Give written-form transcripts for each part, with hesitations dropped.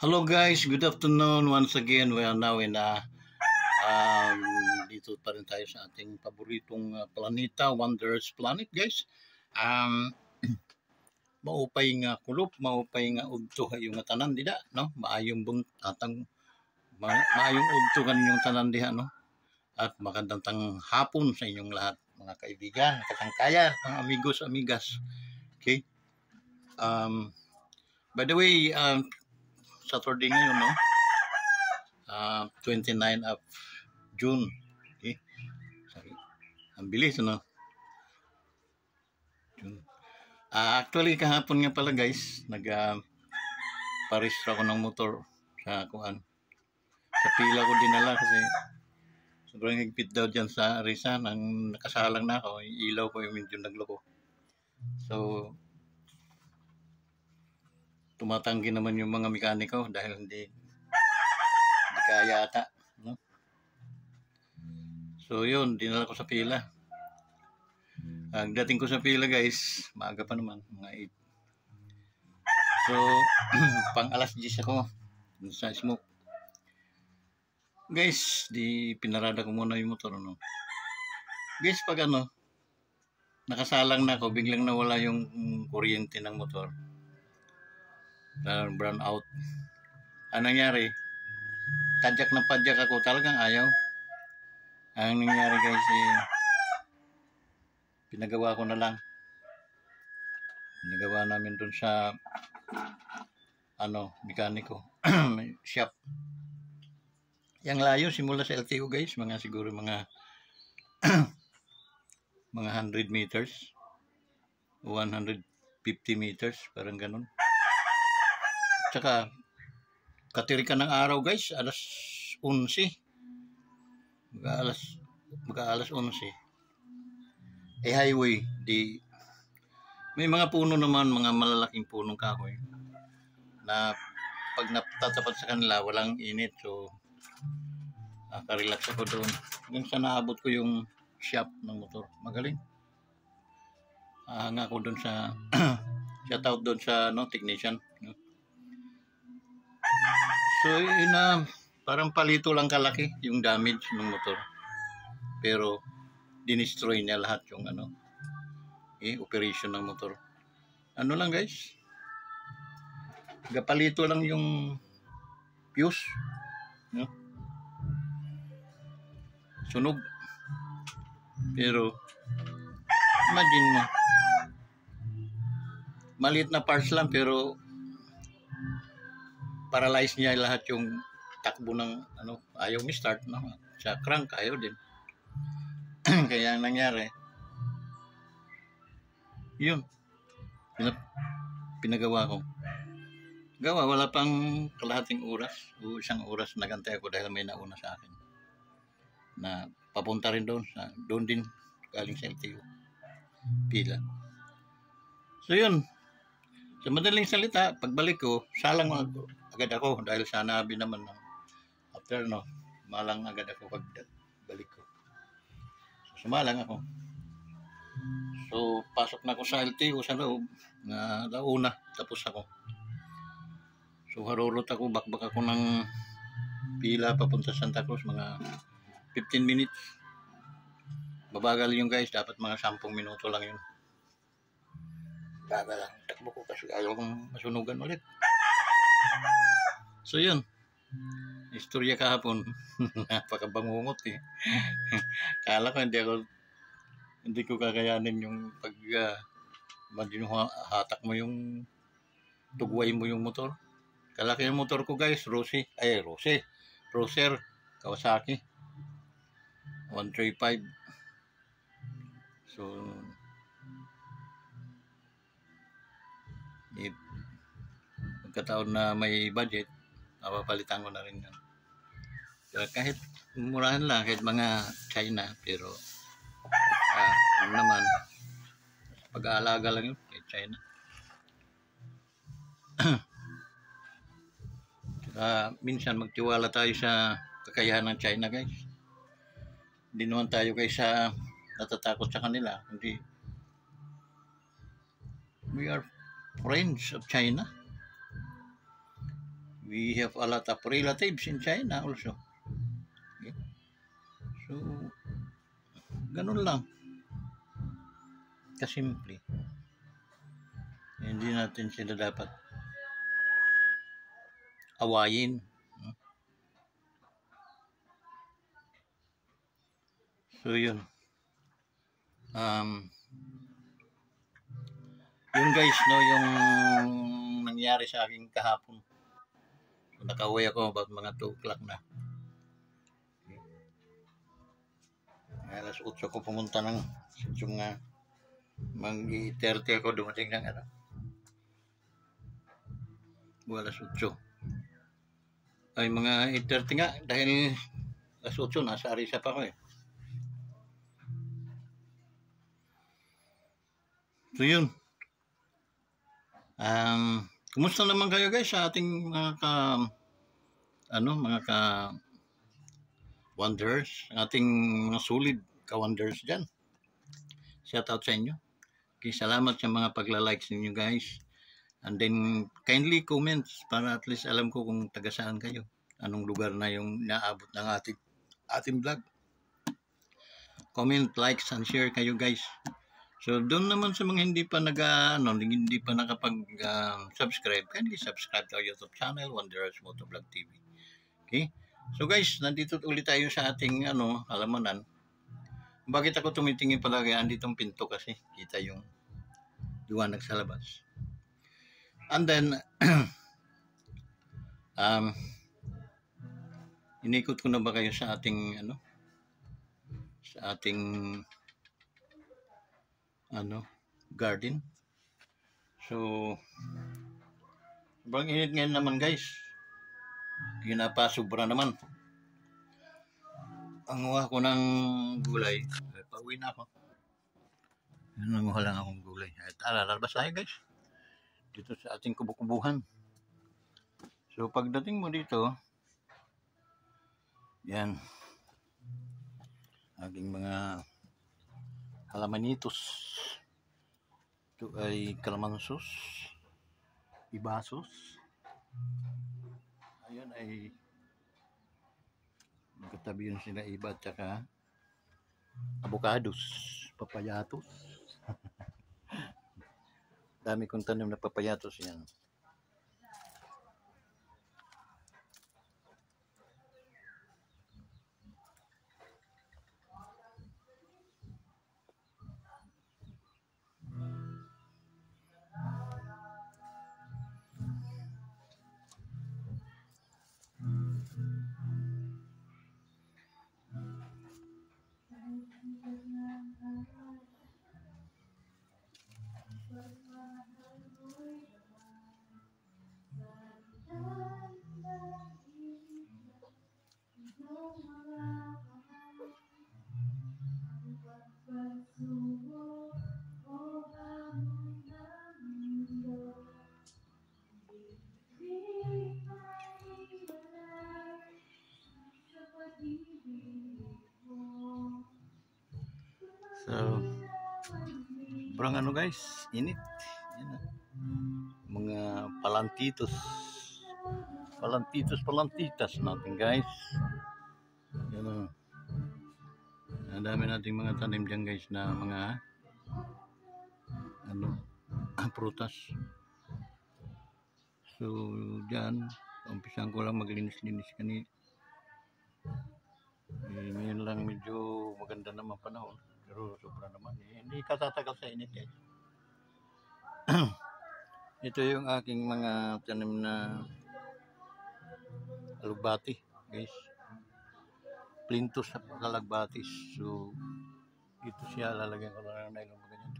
Hello guys, good afternoon. Once again, we are now in um, dito pa rin tayo sa ating paboritong planeta, Wonders Planet guys. Um, maupay nga kulop, maupay nga udto yung tanan dida, no? Maayong maayong udto kaninyong tanan diha, no? At magandang hapon sa inyong lahat, mga kaibigan, kasangkayan, mga amigos, amigas. Okay? By the way, Saturday ngayon, no? 29 of June. Okay? Sorry. Ang bilis, no? June. Actually, kahapon nga pala, guys, nag-parehistro ako ng motor sa kuan. Sa pila ko dinala kasi sobrang higpit daw dyan sa Risa. Nang nakasalang na ako, ilaw ko yung medyo nagloko. So, tumatanggi naman yung mga mekaniko dahil hindi kaya ata, no? So yun, dinala ko sa pila. Ang dating ko sa pila guys, maaga pa naman, mga 8. So, pang alas 10 ako sa smoke. Guys, di pinarada ko muna yung motor, no? Guys, pag nakasalang na ako, biglang nawala yung kuryente ng motor. Brown out. Anong nangyari? Padyak na padyak ako, talagang ayaw. Ang nangyari guys, pinagawa ko na lang. Pinagawa namin dun sa mekaniko shop. Yang layo simula sa LTO guys, siguro mga 100 meters, 150 meters, parang ganun. Tsaka katirikan ng araw guys, alas 11. Mga alas 11. Highway, may mga puno naman, mga malalaking punong kahoy na pag natatapat sa kanila, walang init. So, nakarelax ako doon. Yung sa naabot ko yung shop ng motor. Magaling. Hanga ko doon sa shout out doon sa technician. So, yun parang palito lang kalaki yung damage ng motor. Pero, dinestroy niya lahat yung operation ng motor. Ano lang guys? Gapalito lang yung fuse. No? Sunog. Pero, imagine mo. Maliit na parts lang pero paralyze niya lahat yung takbo ng ayaw mi-start, no? Sa crank ayaw din. Kaya ang nangyari yun, pinagawa ko. Wala pang kalahating oras o isang oras nagantay ako dahil may nauna sa akin na papunta rin doon din galing sa LTO pila. So yun, sa madaling salita, pagbalik ko salang agad ako dahil sa nabi naman after malang agad ako pagbalik ko. So, sumalang ako. So pasok na ako sa LTO sa loob na launa, tapos ako. So harurot ako, bakbak ako ng pila papunta Santa Cruz, mga 15 minutes. Babagal yung guys, dapat mga 10 minuto lang yun. Bagal lang, takbo ko kasi ayaw kong masunugan ulit. So yun, istorya kahapon. Napakabangungot eh. Kala ko hindi ko kakayanin yung pag hatak mo yung tugway mo yung motor. Kalaki yung motor ko guys, Roser Kawasaki 135. So pagkataon na may budget, mapapalitan ko na rin yan. So, kahit murahan lang, kahit mga China, pero naman pag-aalaga lang yun kahit China. Minsan magtiwala tayo sa kakayahan ng China guys. Hindi naman tayo guys natatakot sa kanila, hindi. We are friends of China. We have a lot of relatives in China also. Okay? So, ganun lang. Kasimple. Hindi natin sila dapat awayin. So, yun. Yun guys, no, yung nangyari sa akin kahapon. So, nakauwi ako about mga 2 o'clock na. Alas 8 ko pumunta ng yung mag-30 ako dumating ng alas 8. Ay mga 8:30 nga dahil alas 8 nasa Arisa pa ako eh. So yun. Kumusta naman kayo guys sa ating mga wanderers, ating mga solid ka-wanderers dyan. Shout out sa inyo. Okay, salamat sa mga pagla-likes ninyo guys. And then kindly comments para at least alam ko kung taga saan kayo. Anong lugar na yung naabot ng ating vlog. Comment, likes, and share kayo guys. So doon naman sa mga hindi pa hindi pa nakapag-subscribe, kindly subscribe to our YouTube channel, Wanderers Motovlog TV. Okay? So guys, nandito ulit tayo sa ating halamanan. Bakit ako tumitingin palagi? Anditong pinto kasi kita yung liwanag sa labas. And then inikot ko na ba kayo sa ating garden. So sobrang init ngayon naman guys. Sobra naman. Ang uha ko ng gulay. Pauwi na ako. Nanguha lang akong gulay. At lalabas tayo guys. Dito sa ating kubo-kubuhan. So pagdating mo dito, yan. Aking mga halamanitos. Ito ay kalamansos, ibasos. Ayun ay magkatabi yun sila iba at saka avocados, papayatos. Dami kong tanim na papayatos yan. So, sobrang guys, init. Yan, mga palantitas natin guys. Yan, ang dami nating mga tanim dyan guys na mga prutas. So, dyan, umpisan ko lang maglinis-linis kanina. Ngayon lang medyo maganda naman panahon. Pero sobra naman. Hindi katatagal sa init guys. Ito yung aking mga tanim na alugbati guys. Plintos sa lalagbatis. So dito siya lalagyan ko lang ng nylon ganyan.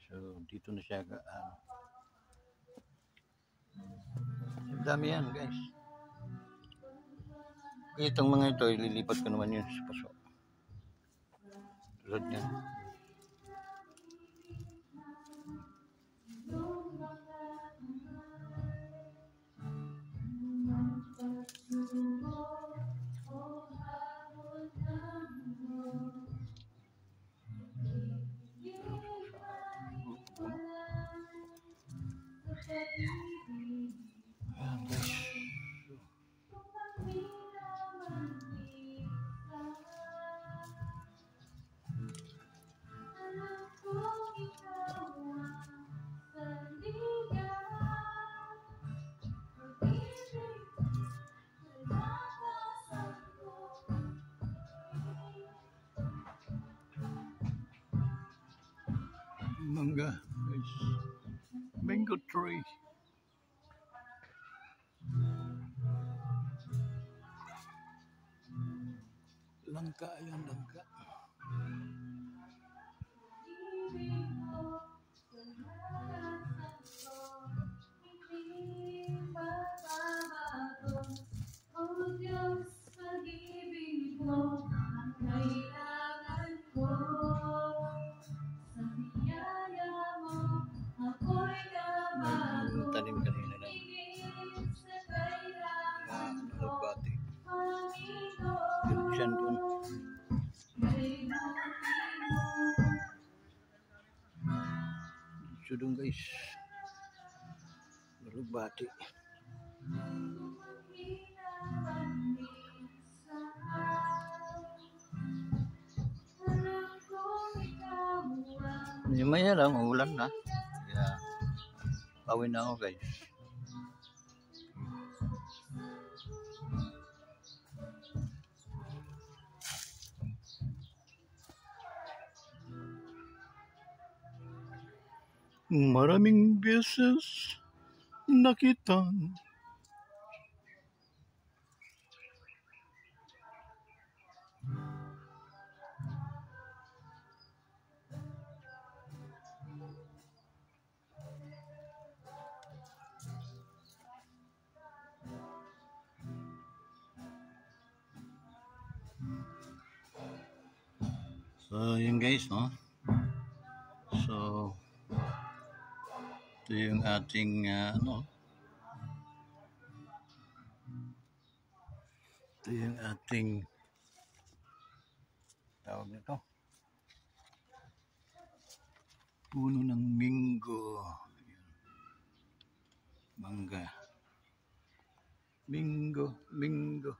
So dito na siya dami yan guys. Itong mga ito ililipat ko naman yun sa paso. Tulad yan. Mangga, guys. Mango tree. Langka yan, langka. Tanim kanina lang. Nagbati. Diyan doon. Dito doon guys. Nagbati. Maya lang, ulan na. Kaya, pawin na ako guys. Maraming beses nakita. So, yun guys, no? So, ito yung ating, ito yung ating, tawag nito, puno ng minggo. Mangga. Minggo, minggo.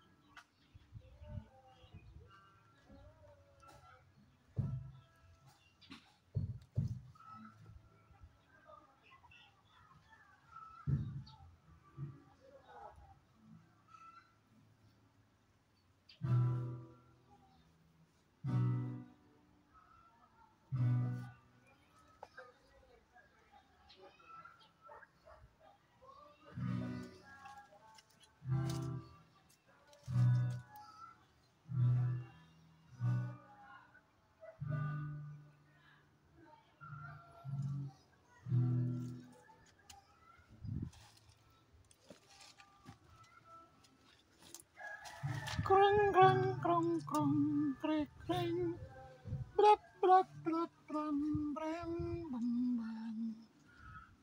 Krong krong krong krong krek kreng brak brak brak bram bram bam bam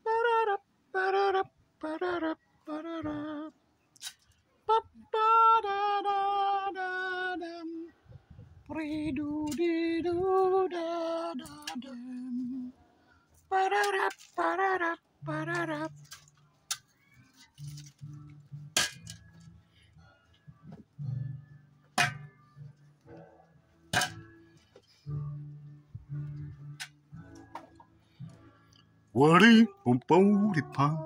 pararap pararap pararap pararap pap da da da da dam pridu didu da da dam pararap pararap pararap. Wari umpau di pang.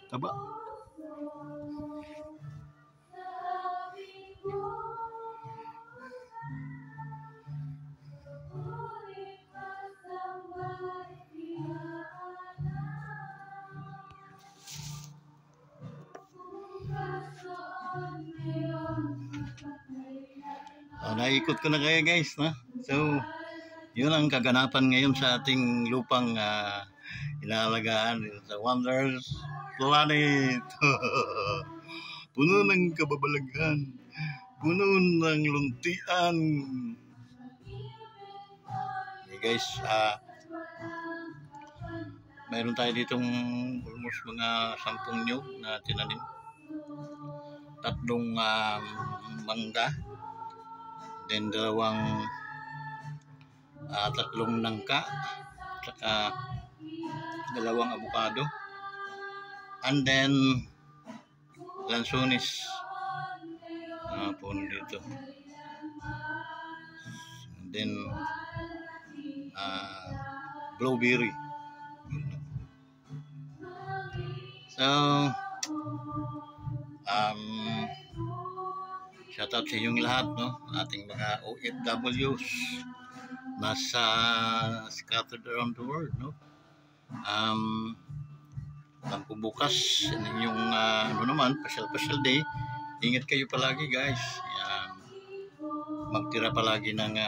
Taba. Naikot ko na kayo guys, no? So, yun ang kaganapan ngayon sa ating lupang inaalagaan sa Wonders Planet. Puno ng kababalagan, puno ng luntian. Okay guys, mayroon tayo ditong almost mga 10 nyug na tinanim. 3 mangga, then 2 3 nangka, saka 2 avocado, and then lansones puno dito, and then blueberry. So, um, shout out sa inyong lahat, no? Ating mga OFWs nasa scattered around the world, no? Bukas yung ano naman, pasyal day. Ingat kayo palagi, guys. Magtira palagi ng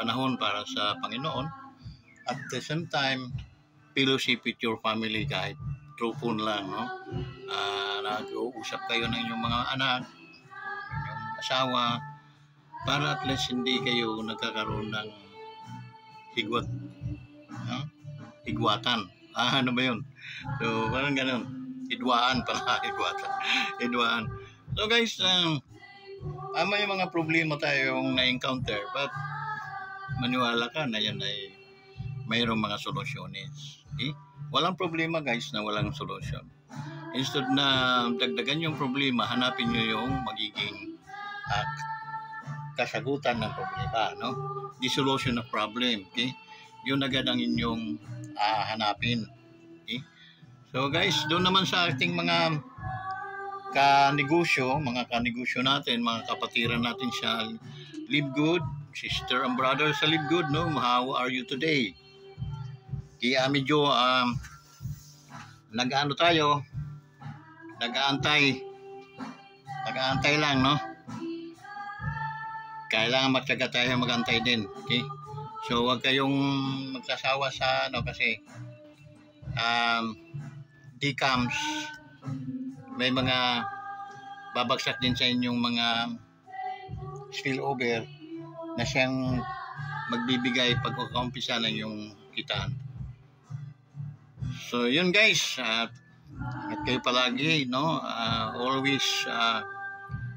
panahon para sa Panginoon. At the same time, fellowship with your family kahit through phone lang, no? Nag-uusap kayo ng inyong mga anak, inyong asawa, para at least hindi kayo nagkakaroon ng higwat, no? Higwatan. Ano ba yun? So, parang ganun. Hidwaan pala. Hidwaan. So guys, may mga problema tayong na-encounter, but maniwala ka na yan ay mayroong mga solusyones. Okay? Walang problema guys na walang solusyon. Instead na dagdagan yung problema, hanapin nyo yung magiging kasagutan ng problema, no? The solution of problem, okay? Yun agad ang inyong hanapin. Okay? So guys, doon naman sa ating mga kanegosyo natin, mga kapatiran natin sa Live Good, sister and brother sa Live Good, no? How are you today? Kaya medyo nag-aantay lang, no? Kailangan magtyaga tayo mag-antay din, okay? So wag kayong magsasawa sa kasi decams, may mga babagsak din sa inyong mga spillover na siyang magbibigay pag umpisa ng yung kitaan. So yun guys, ingat kayo palagi, no? Always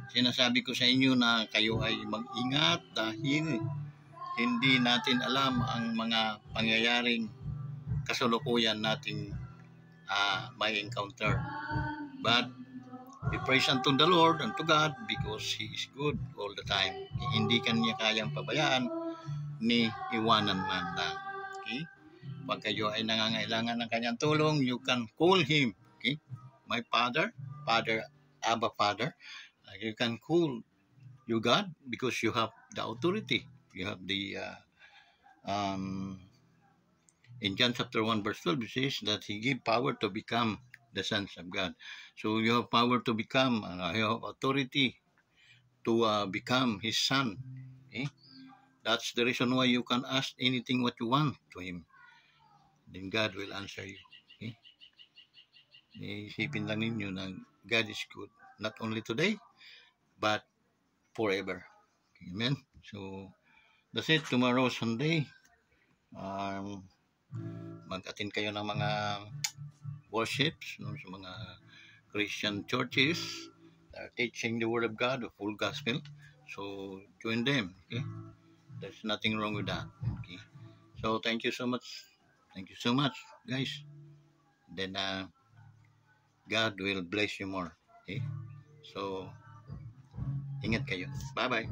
sinasabi ko sa inyo na kayo ay mag-ingat dahil hindi natin alam ang mga pangyayaring kasalukuyan nating may encounter. But we praise unto the Lord, unto God, because He is good all the time. Hindi kanya kayang pabayaan ni iwanan man lang. Okay? Pag kayo ay nangangailangan ng kanyang tulong, you can call Him. Okay? My Father, Abba Father, you can call you God because you have the authority. You have the in John chapter 1 verse 12 it says that He gave power to become the sons of God. So you have power to become, you have authority to become His son. Okay? That's the reason why you can ask anything what you want to Him. Then God will answer you. Okay? Isipin lang ninyo na God is good. Not only today, but forever. Amen? So, that's it. Tomorrow, Sunday. Mag-attend kayo ng mga worships, no, sa mga Christian churches that are teaching the Word of God, the full gospel. So, join them. Okay? There's nothing wrong with that. Okay? So, thank you so much. Thank you so much, guys. Then, God will bless you more. Okay? So, ingat kayo. Bye-bye.